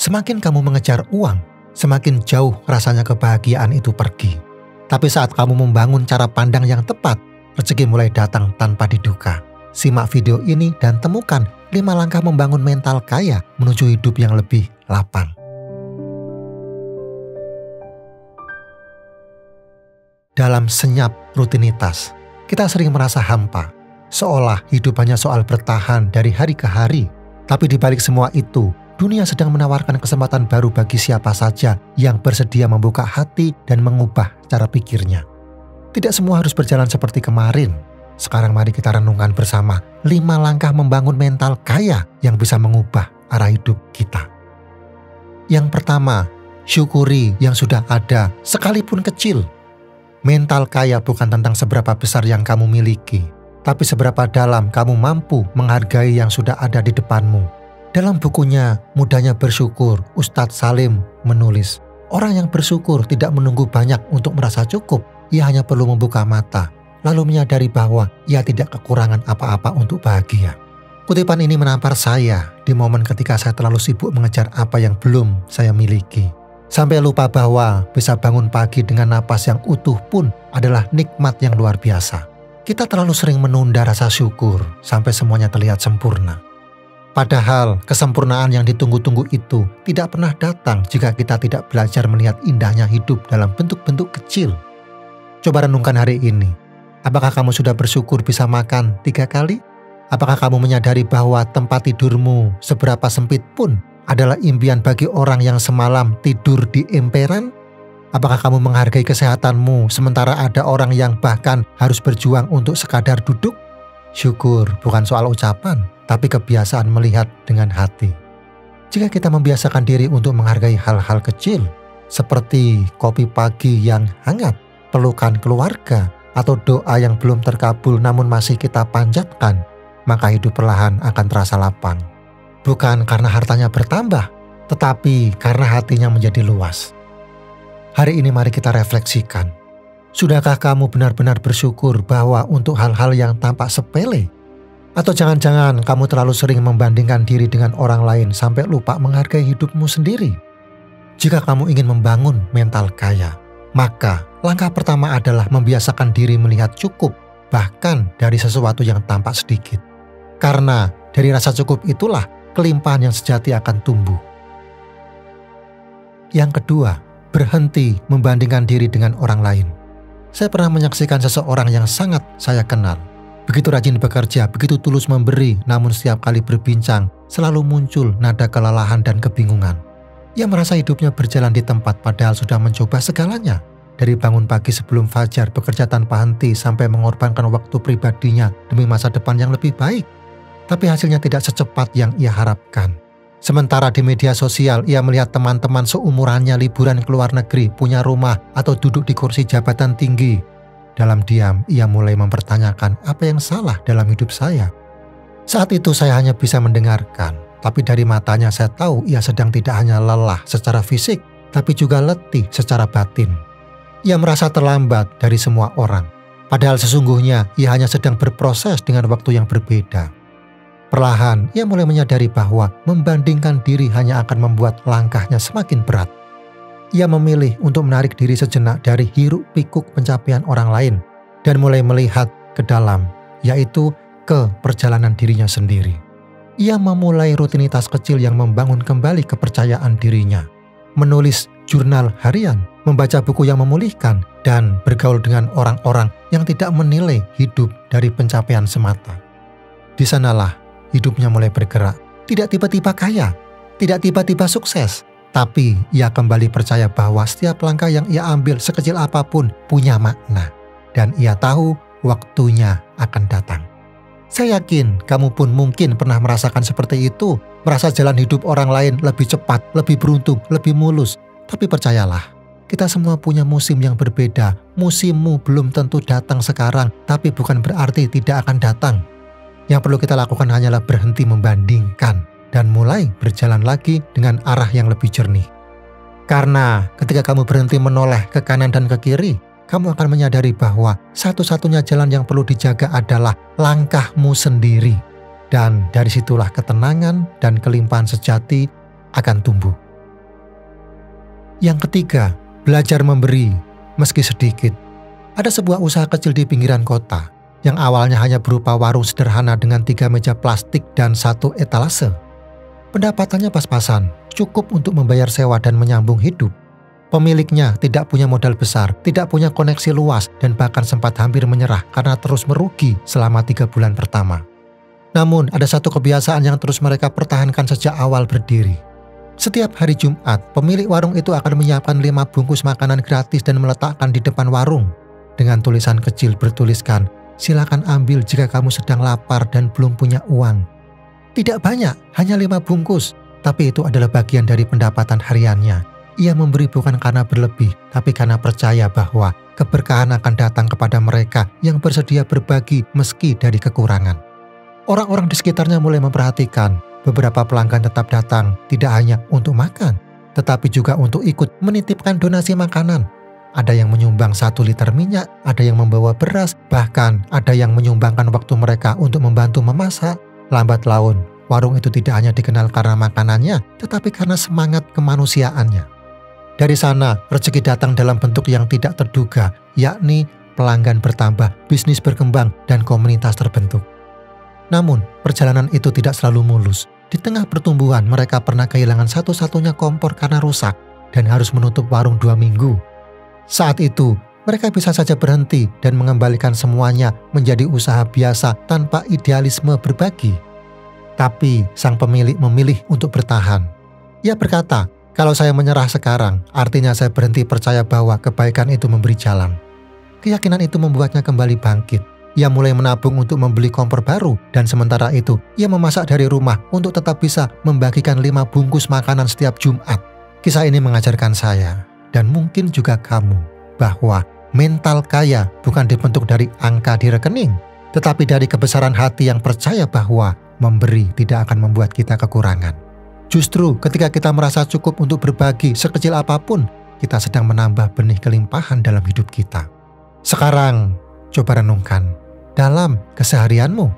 Semakin kamu mengejar uang, semakin jauh rasanya kebahagiaan itu pergi. Tapi saat kamu membangun cara pandang yang tepat, rezeki mulai datang tanpa diduga. Simak video ini dan temukan 5 langkah membangun mental kaya menuju hidup yang lebih lapang. Dalam senyap rutinitas, kita sering merasa hampa, seolah hidup hanya soal bertahan dari hari ke hari. Tapi di balik semua itu, dunia sedang menawarkan kesempatan baru bagi siapa saja yang bersedia membuka hati dan mengubah cara pikirnya. Tidak semua harus berjalan seperti kemarin. Sekarang mari kita renungkan bersama 5 langkah membangun mental kaya yang bisa mengubah arah hidup kita. Yang pertama, syukuri yang sudah ada sekalipun kecil. Mental kaya bukan tentang seberapa besar yang kamu miliki, tapi seberapa dalam kamu mampu menghargai yang sudah ada di depanmu. Dalam bukunya Mudahnya Bersyukur, Ustadz Salim menulis, orang yang bersyukur tidak menunggu banyak untuk merasa cukup. Ia hanya perlu membuka mata, lalu menyadari bahwa ia tidak kekurangan apa-apa untuk bahagia. Kutipan ini menampar saya di momen ketika saya terlalu sibuk mengejar apa yang belum saya miliki. Sampai lupa bahwa bisa bangun pagi dengan napas yang utuh pun adalah nikmat yang luar biasa. Kita terlalu sering menunda rasa syukur sampai semuanya terlihat sempurna. Padahal kesempurnaan yang ditunggu-tunggu itu tidak pernah datang jika kita tidak belajar melihat indahnya hidup dalam bentuk-bentuk kecil. Coba renungkan hari ini. Apakah kamu sudah bersyukur bisa makan 3 kali? Apakah kamu menyadari bahwa tempat tidurmu seberapa sempit pun adalah impian bagi orang yang semalam tidur di emperan? Apakah kamu menghargai kesehatanmu sementara ada orang yang bahkan harus berjuang untuk sekadar duduk? Syukur bukan soal ucapan, tapi kebiasaan melihat dengan hati. Jika kita membiasakan diri untuk menghargai hal-hal kecil, seperti kopi pagi yang hangat, pelukan keluarga, atau doa yang belum terkabul namun masih kita panjatkan, maka hidup perlahan akan terasa lapang. Bukan karena hartanya bertambah, tetapi karena hatinya menjadi luas. Hari ini mari kita refleksikan. Sudahkah kamu benar-benar bersyukur bahwa untuk hal-hal yang tampak sepele? Atau jangan-jangan kamu terlalu sering membandingkan diri dengan orang lain sampai lupa menghargai hidupmu sendiri? Jika kamu ingin membangun mental kaya, maka langkah pertama adalah membiasakan diri melihat cukup, bahkan dari sesuatu yang tampak sedikit. Karena dari rasa cukup itulah kelimpahan yang sejati akan tumbuh. Yang kedua, berhenti membandingkan diri dengan orang lain. Saya pernah menyaksikan seseorang yang sangat saya kenal. Begitu rajin bekerja, begitu tulus memberi, namun setiap kali berbincang, selalu muncul nada kelelahan dan kebingungan. Ia merasa hidupnya berjalan di tempat padahal sudah mencoba segalanya. Dari bangun pagi sebelum fajar, bekerja tanpa henti, sampai mengorbankan waktu pribadinya demi masa depan yang lebih baik. Tapi hasilnya tidak secepat yang ia harapkan. Sementara di media sosial, ia melihat teman-teman seumurannya liburan ke luar negeri, punya rumah, atau duduk di kursi jabatan tinggi. Dalam diam, ia mulai mempertanyakan apa yang salah dalam hidup saya. Saat itu saya hanya bisa mendengarkan, tapi dari matanya saya tahu ia sedang tidak hanya lelah secara fisik, tapi juga letih secara batin. Ia merasa terlambat dari semua orang, padahal sesungguhnya ia hanya sedang berproses dengan waktu yang berbeda. Perlahan, ia mulai menyadari bahwa membandingkan diri hanya akan membuat langkahnya semakin berat. Ia memilih untuk menarik diri sejenak dari hiruk-pikuk pencapaian orang lain dan mulai melihat ke dalam, yaitu ke perjalanan dirinya sendiri. Ia memulai rutinitas kecil yang membangun kembali kepercayaan dirinya, menulis jurnal harian, membaca buku yang memulihkan, dan bergaul dengan orang-orang yang tidak menilai hidup dari pencapaian semata. Di sanalah hidupnya mulai bergerak, tidak tiba-tiba kaya, tidak tiba-tiba sukses, tapi ia kembali percaya bahwa setiap langkah yang ia ambil sekecil apapun punya makna, dan ia tahu waktunya akan datang. Saya yakin kamu pun mungkin pernah merasakan seperti itu, merasa jalan hidup orang lain lebih cepat, lebih beruntung, lebih mulus. Tapi percayalah, kita semua punya musim yang berbeda. Musimmu belum tentu datang sekarang, tapi bukan berarti tidak akan datang. Yang perlu kita lakukan hanyalah berhenti membandingkan dan mulai berjalan lagi dengan arah yang lebih jernih. Karena ketika kamu berhenti menoleh ke kanan dan ke kiri, kamu akan menyadari bahwa satu-satunya jalan yang perlu dijaga adalah langkahmu sendiri. Dan dari situlah ketenangan dan kelimpahan sejati akan tumbuh. Yang ketiga, belajar memberi meski sedikit. Ada sebuah usaha kecil di pinggiran kota yang awalnya hanya berupa warung sederhana dengan 3 meja plastik dan 1 etalase. Pendapatannya pas-pasan, cukup untuk membayar sewa dan menyambung hidup. Pemiliknya tidak punya modal besar, tidak punya koneksi luas, dan bahkan sempat hampir menyerah karena terus merugi selama 3 bulan pertama. Namun, ada satu kebiasaan yang terus mereka pertahankan sejak awal berdiri. Setiap hari Jumat, pemilik warung itu akan menyiapkan 5 bungkus makanan gratis dan meletakkan di depan warung. Dengan tulisan kecil bertuliskan, "Silakan ambil jika kamu sedang lapar dan belum punya uang." Tidak banyak, hanya 5 bungkus, tapi itu adalah bagian dari pendapatan hariannya. Ia memberi bukan karena berlebih, tapi karena percaya bahwa keberkahan akan datang kepada mereka yang bersedia berbagi meski dari kekurangan. Orang-orang di sekitarnya mulai memperhatikan, beberapa pelanggan tetap datang tidak hanya untuk makan, tetapi juga untuk ikut menitipkan donasi makanan. Ada yang menyumbang 1 liter minyak, ada yang membawa beras, bahkan ada yang menyumbangkan waktu mereka untuk membantu memasak. Lambat laun, warung itu tidak hanya dikenal karena makanannya, tetapi karena semangat kemanusiaannya. Dari sana, rezeki datang dalam bentuk yang tidak terduga, yakni pelanggan bertambah, bisnis berkembang, dan komunitas terbentuk. Namun, perjalanan itu tidak selalu mulus. Di tengah pertumbuhan, mereka pernah kehilangan satu-satunya kompor karena rusak dan harus menutup warung 2 minggu. Saat itu, mereka bisa saja berhenti dan mengembalikan semuanya menjadi usaha biasa tanpa idealisme berbagi. Tapi, sang pemilik memilih untuk bertahan. Ia berkata, "Kalau saya menyerah sekarang, artinya saya berhenti percaya bahwa kebaikan itu memberi jalan." Keyakinan itu membuatnya kembali bangkit. Ia mulai menabung untuk membeli kompor baru, dan sementara itu, ia memasak dari rumah untuk tetap bisa membagikan 5 bungkus makanan setiap Jumat. Kisah ini mengajarkan saya, dan mungkin juga kamu, bahwa mental kaya bukan dibentuk dari angka di rekening, tetapi dari kebesaran hati yang percaya bahwa memberi tidak akan membuat kita kekurangan. Justru ketika kita merasa cukup untuk berbagi sekecil apapun, kita sedang menambah benih kelimpahan dalam hidup kita. Sekarang, coba renungkan, dalam keseharianmu,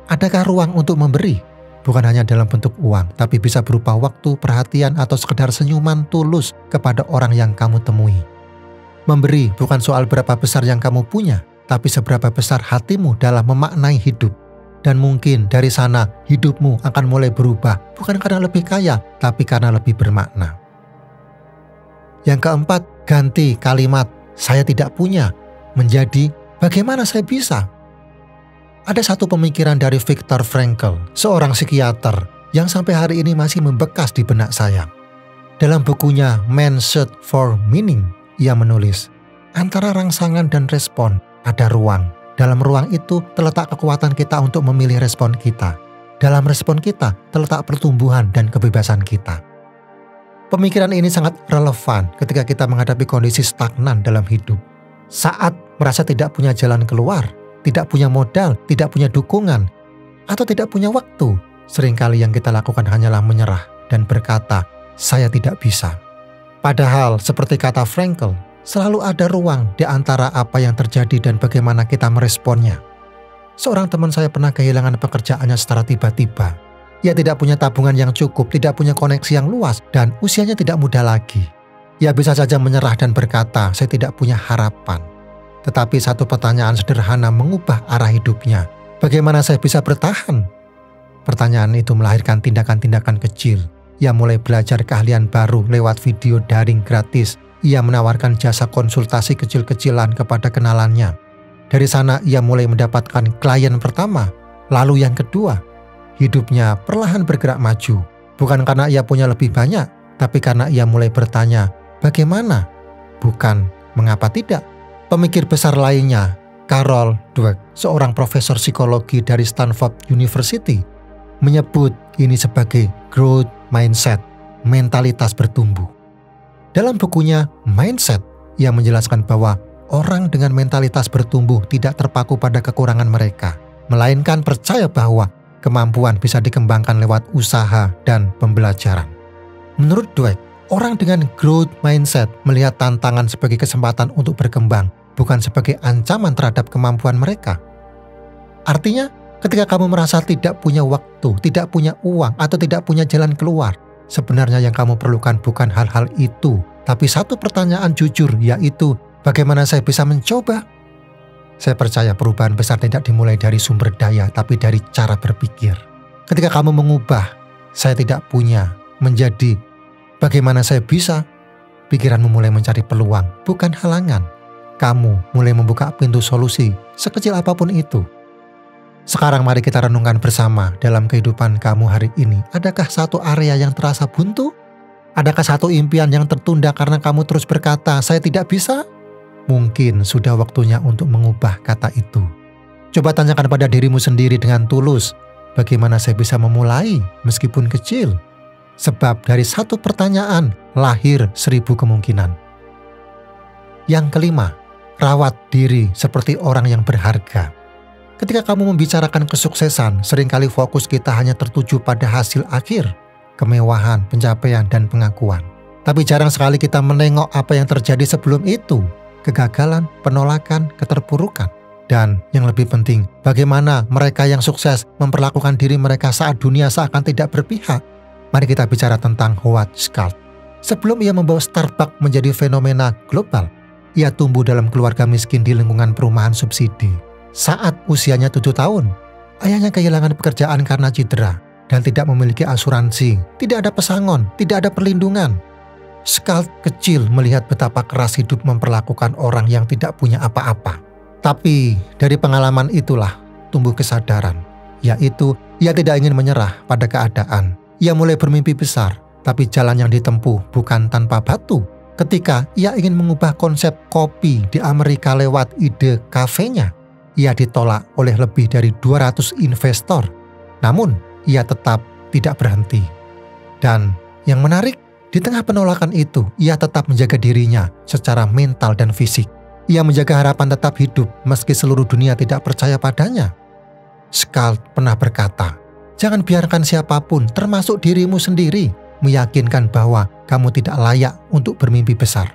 adakah ruang untuk memberi? Bukan hanya dalam bentuk uang, tapi bisa berupa waktu, perhatian, atau sekedar senyuman tulus kepada orang yang kamu temui. Memberi bukan soal berapa besar yang kamu punya, tapi seberapa besar hatimu dalam memaknai hidup. Dan mungkin dari sana hidupmu akan mulai berubah, bukan karena lebih kaya, tapi karena lebih bermakna. Yang keempat, ganti kalimat "saya tidak punya" menjadi "bagaimana saya bisa?". Ada satu pemikiran dari Viktor Frankl, seorang psikiater yang sampai hari ini masih membekas di benak saya. Dalam bukunya Man's Search for Meaning, ia menulis, "Antara rangsangan dan respon ada ruang. Dalam ruang itu terletak kekuatan kita untuk memilih respon kita. Dalam respon kita terletak pertumbuhan dan kebebasan kita." Pemikiran ini sangat relevan ketika kita menghadapi kondisi stagnan dalam hidup. Saat merasa tidak punya jalan keluar, tidak punya modal, tidak punya dukungan, atau tidak punya waktu, seringkali yang kita lakukan hanyalah menyerah dan berkata, "Saya tidak bisa." Padahal seperti kata Frankl, selalu ada ruang di antara apa yang terjadi dan bagaimana kita meresponnya. Seorang teman saya pernah kehilangan pekerjaannya secara tiba-tiba. Ia tidak punya tabungan yang cukup, tidak punya koneksi yang luas, dan usianya tidak muda lagi. Ia bisa saja menyerah dan berkata, "Saya tidak punya harapan." Tetapi satu pertanyaan sederhana mengubah arah hidupnya. Bagaimana saya bisa bertahan? Pertanyaan itu melahirkan tindakan-tindakan kecil. Ia mulai belajar keahlian baru lewat video daring gratis. Ia menawarkan jasa konsultasi kecil-kecilan kepada kenalannya. Dari sana ia mulai mendapatkan klien pertama, lalu yang kedua. Hidupnya perlahan bergerak maju, bukan karena ia punya lebih banyak, tapi karena ia mulai bertanya, bagaimana? Bukan mengapa tidak. Pemikir besar lainnya, Carol Dweck, seorang profesor psikologi dari Stanford University, menyebut ini sebagai growth mindset, mentalitas bertumbuh. Dalam bukunya Mindset, ia menjelaskan bahwa orang dengan mentalitas bertumbuh tidak terpaku pada kekurangan mereka, melainkan percaya bahwa kemampuan bisa dikembangkan lewat usaha dan pembelajaran. Menurut Dweck, orang dengan growth mindset melihat tantangan sebagai kesempatan untuk berkembang, bukan sebagai ancaman terhadap kemampuan mereka. Artinya, ketika kamu merasa tidak punya waktu, tidak punya uang, atau tidak punya jalan keluar, sebenarnya yang kamu perlukan bukan hal-hal itu, tapi satu pertanyaan jujur, yaitu bagaimana saya bisa mencoba? Saya percaya perubahan besar tidak dimulai dari sumber daya, tapi dari cara berpikir. Ketika kamu mengubah, saya tidak punya, menjadi bagaimana saya bisa, pikiranmu mulai mencari peluang, bukan halangan. Kamu mulai membuka pintu solusi, sekecil apapun itu. Sekarang mari kita renungkan bersama dalam kehidupan kamu hari ini. Adakah satu area yang terasa buntu? Adakah satu impian yang tertunda karena kamu terus berkata, saya tidak bisa? Mungkin sudah waktunya untuk mengubah kata itu. Coba tanyakan pada dirimu sendiri dengan tulus, bagaimana saya bisa memulai meskipun kecil? Sebab dari satu pertanyaan lahir 1000 kemungkinan. Yang kelima, rawat diri seperti orang yang berharga. Ketika kamu membicarakan kesuksesan, seringkali fokus kita hanya tertuju pada hasil akhir, kemewahan, pencapaian, dan pengakuan. Tapi jarang sekali kita menengok apa yang terjadi sebelum itu, kegagalan, penolakan, keterpurukan. Dan yang lebih penting, bagaimana mereka yang sukses memperlakukan diri mereka saat dunia seakan tidak berpihak. Mari kita bicara tentang Howard Schultz. Sebelum ia membawa Starbucks menjadi fenomena global, ia tumbuh dalam keluarga miskin di lingkungan perumahan subsidi. Saat usianya 7 tahun, ayahnya kehilangan pekerjaan karena cedera dan tidak memiliki asuransi, tidak ada pesangon, tidak ada perlindungan. Schultz kecil melihat betapa keras hidup memperlakukan orang yang tidak punya apa-apa. Tapi dari pengalaman itulah tumbuh kesadaran, yaitu ia tidak ingin menyerah pada keadaan. Ia mulai bermimpi besar, tapi jalan yang ditempuh bukan tanpa batu. Ketika ia ingin mengubah konsep kopi di Amerika lewat ide kafenya, ia ditolak oleh lebih dari 200 investor. Namun, ia tetap tidak berhenti. Dan yang menarik, di tengah penolakan itu, ia tetap menjaga dirinya secara mental dan fisik. Ia menjaga harapan tetap hidup meski seluruh dunia tidak percaya padanya. Schultz pernah berkata, jangan biarkan siapapun, termasuk dirimu sendiri, meyakinkan bahwa kamu tidak layak untuk bermimpi besar.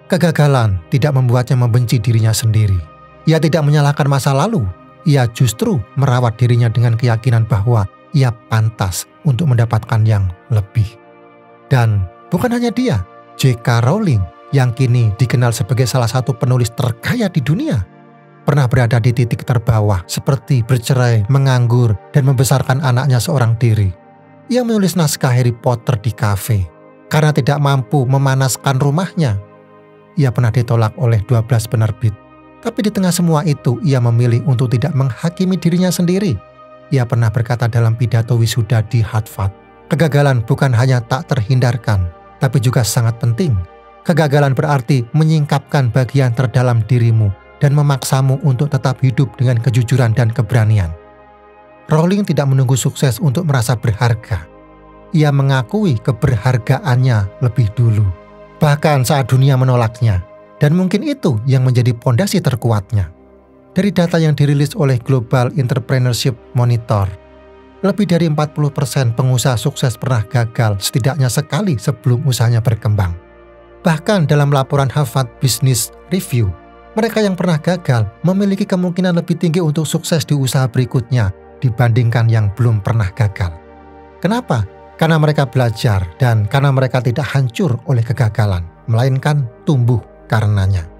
Kegagalan tidak membuatnya membenci dirinya sendiri. Ia tidak menyalahkan masa lalu. Ia justru merawat dirinya dengan keyakinan bahwa ia pantas untuk mendapatkan yang lebih. Dan bukan hanya dia, J.K. Rowling yang kini dikenal sebagai salah satu penulis terkaya di dunia, pernah berada di titik terbawah seperti bercerai, menganggur, dan membesarkan anaknya seorang diri. Ia menulis naskah Harry Potter di kafe karena tidak mampu memanaskan rumahnya. Ia pernah ditolak oleh 12 penerbit. Tapi di tengah semua itu, ia memilih untuk tidak menghakimi dirinya sendiri. Ia pernah berkata dalam pidato wisuda di Harvard, kegagalan bukan hanya tak terhindarkan, tapi juga sangat penting. Kegagalan berarti menyingkapkan bagian terdalam dirimu dan memaksamu untuk tetap hidup dengan kejujuran dan keberanian. Rowling tidak menunggu sukses untuk merasa berharga. Ia mengakui keberhargaannya lebih dulu, bahkan saat dunia menolaknya. Dan mungkin itu yang menjadi pondasi terkuatnya. Dari data yang dirilis oleh Global Entrepreneurship Monitor, lebih dari 40% pengusaha sukses pernah gagal setidaknya sekali sebelum usahanya berkembang. Bahkan dalam laporan Harvard Business Review, mereka yang pernah gagal memiliki kemungkinan lebih tinggi untuk sukses di usaha berikutnya dibandingkan yang belum pernah gagal. Kenapa? Karena mereka belajar dan karena mereka tidak hancur oleh kegagalan, melainkan tumbuh karenanya.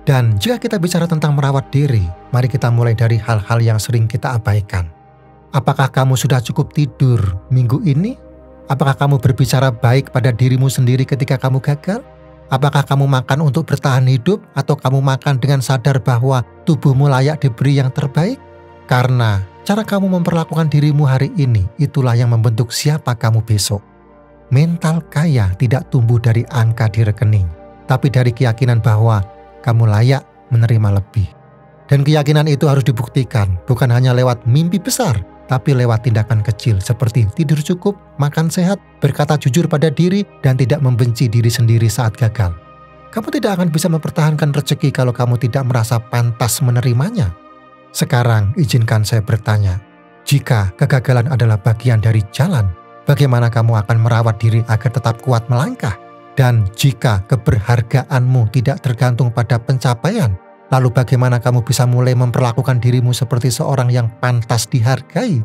Dan jika kita bicara tentang merawat diri, mari kita mulai dari hal-hal yang sering kita abaikan. Apakah kamu sudah cukup tidur minggu ini? Apakah kamu berbicara baik pada dirimu sendiri ketika kamu gagal? Apakah kamu makan untuk bertahan hidup atau kamu makan dengan sadar bahwa tubuhmu layak diberi yang terbaik? Karena cara kamu memperlakukan dirimu hari ini, itulah yang membentuk siapa kamu besok. Mental kaya tidak tumbuh dari angka di rekening, tapi dari keyakinan bahwa kamu layak menerima lebih. Dan keyakinan itu harus dibuktikan, bukan hanya lewat mimpi besar, tapi lewat tindakan kecil seperti tidur cukup, makan sehat, berkata jujur pada diri, dan tidak membenci diri sendiri saat gagal. Kamu tidak akan bisa mempertahankan rezeki kalau kamu tidak merasa pantas menerimanya. Sekarang izinkan saya bertanya, jika kegagalan adalah bagian dari jalan, bagaimana kamu akan merawat diri agar tetap kuat melangkah? Dan jika keberhargaanmu tidak tergantung pada pencapaian, lalu bagaimana kamu bisa mulai memperlakukan dirimu seperti seorang yang pantas dihargai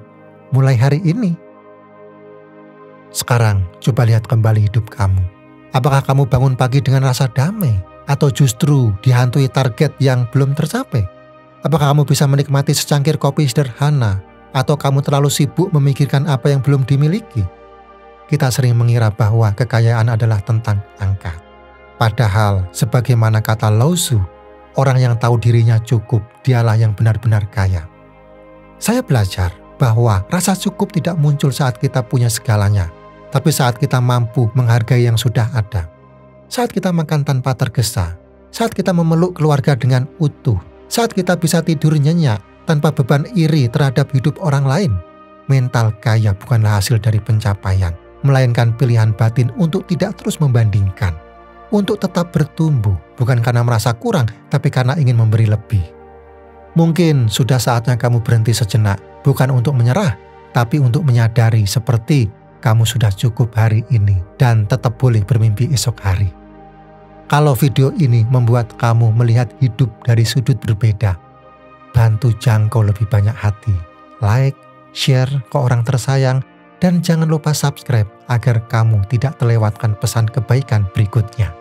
mulai hari ini? Sekarang coba lihat kembali hidup kamu. Apakah kamu bangun pagi dengan rasa damai? Atau justru dihantui target yang belum tercapai? Apakah kamu bisa menikmati secangkir kopi sederhana? Atau kamu terlalu sibuk memikirkan apa yang belum dimiliki? Kita sering mengira bahwa kekayaan adalah tentang angka. Padahal, sebagaimana kata Lao Tzu, orang yang tahu dirinya cukup, dialah yang benar-benar kaya. Saya belajar bahwa rasa cukup tidak muncul saat kita punya segalanya, tapi saat kita mampu menghargai yang sudah ada. Saat kita makan tanpa tergesa, saat kita memeluk keluarga dengan utuh, saat kita bisa tidur nyenyak tanpa beban iri terhadap hidup orang lain. Mental kaya bukanlah hasil dari pencapaian, melainkan pilihan batin untuk tidak terus membandingkan. Untuk tetap bertumbuh, bukan karena merasa kurang, tapi karena ingin memberi lebih. Mungkin sudah saatnya kamu berhenti sejenak, bukan untuk menyerah, tapi untuk menyadari seperti kamu sudah cukup hari ini dan tetap boleh bermimpi esok hari. Kalau video ini membuat kamu melihat hidup dari sudut berbeda, bantu jangkau lebih banyak hati. Like, share ke orang tersayang, dan jangan lupa subscribe agar kamu tidak terlewatkan pesan kebaikan berikutnya.